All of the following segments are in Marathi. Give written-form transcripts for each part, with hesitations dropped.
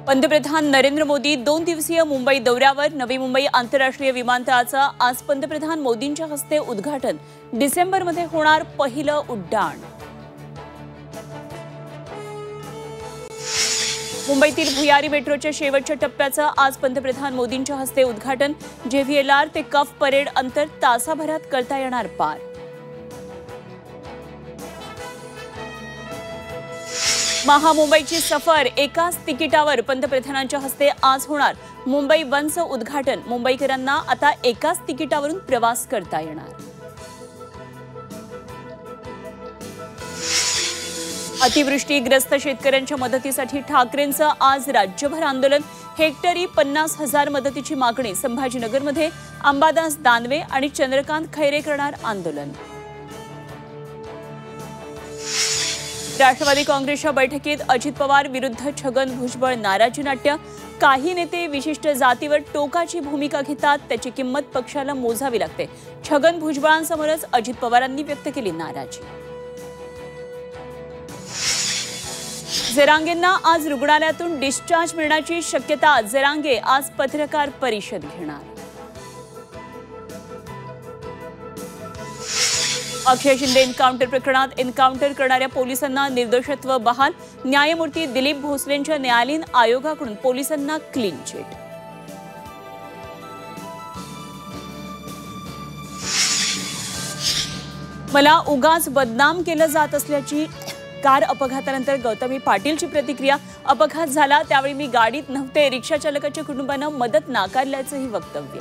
पंतप्रधान नरेंद्र मोदी 2 दिवसीय मुंबई दौऱ्यावर. नवी मुंबई आंतरराष्ट्रीय विमानतळाचं आज पंतप्रधान मोदींच्या हस्ते उद्घाटन. डिसेंबरमध्ये होणार पहिलं उड्डाण. मुंबईतील भुयारी मेट्रोच्या शेवटच्या टप्प्याचं आज पंतप्रधान मोदींच्या हस्ते उद्घाटन. JVLR ते कफ परेड अंतर तासाभरात करता येणार पार. महामुंबईची सफर एकाच तिकिटावर पंतप्रधानांच्या हस्ते आज होणार. मुंबई वनचं उद्घाटन. मुंबईकरांना आता एकाच तिकिटावरून प्रवास करता येणार. अतिवृष्टीग्रस्त शेतकऱ्यांच्या मदतीसाठी ठाकरेंचं आज राज्यभर आंदोलन. हेक्टरी 50,000 मदतीची मागणी. संभाजीनगरमध्ये अंबादास दानवे आणि चंद्रकांत खैरे करणार आंदोलन. राष्ट्रवादी काँग्रेसच्या बैठकीत अजित पवार विरुद्ध छगन भुजबळ नाराजी नाट्य. काही नेते विशिष्ट जातीवर टोकाची भूमिका घेतात, त्याची किंमत पक्षाला मोजावी लागते. छगन भुजबळांसमोरच अजित पवारांनी व्यक्त केली नाराजी. जरांगेंना आज रुग्णालयातून डिस्चार्ज मिळण्याची शक्यता. जरांगे आज पत्रकार परिषद घेणार. अक्षय शिंदे एन्काउंटर प्रकरणात एन्काउंटर करणाऱ्या पोलिसांना निर्दोषत्व बहाल. न्यायमूर्ती दिलीप भोसलेंच्या न्यायालयीन आयोगाकडून पोलिसांना क्लीन चिट. मला उगाच बदनाम केलं जात असल्याची कार अपघातानंतर गौतमी पाटीलची प्रतिक्रिया. अपघात झाला त्यावेळी मी गाडीत नव्हते. रिक्षा चालकाच्या कुटुंबानं मदत नाकारल्याचंही वक्तव्य.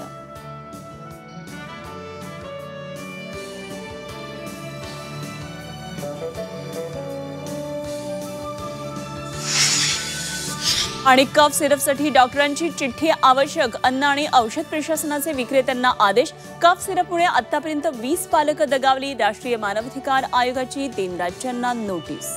आणि कफ सिरपसाठी डॉक्टरांची चिठ्ठी आवश्यक. अन्न आणि औषध प्रशासनाचे विक्रेत्यांना आदेश. कफ सिरपमुळे आतापर्यंत 20 पालक दगावली. राष्ट्रीय मानवाधिकार आयोगाची 3 राज्यांना नोटीस.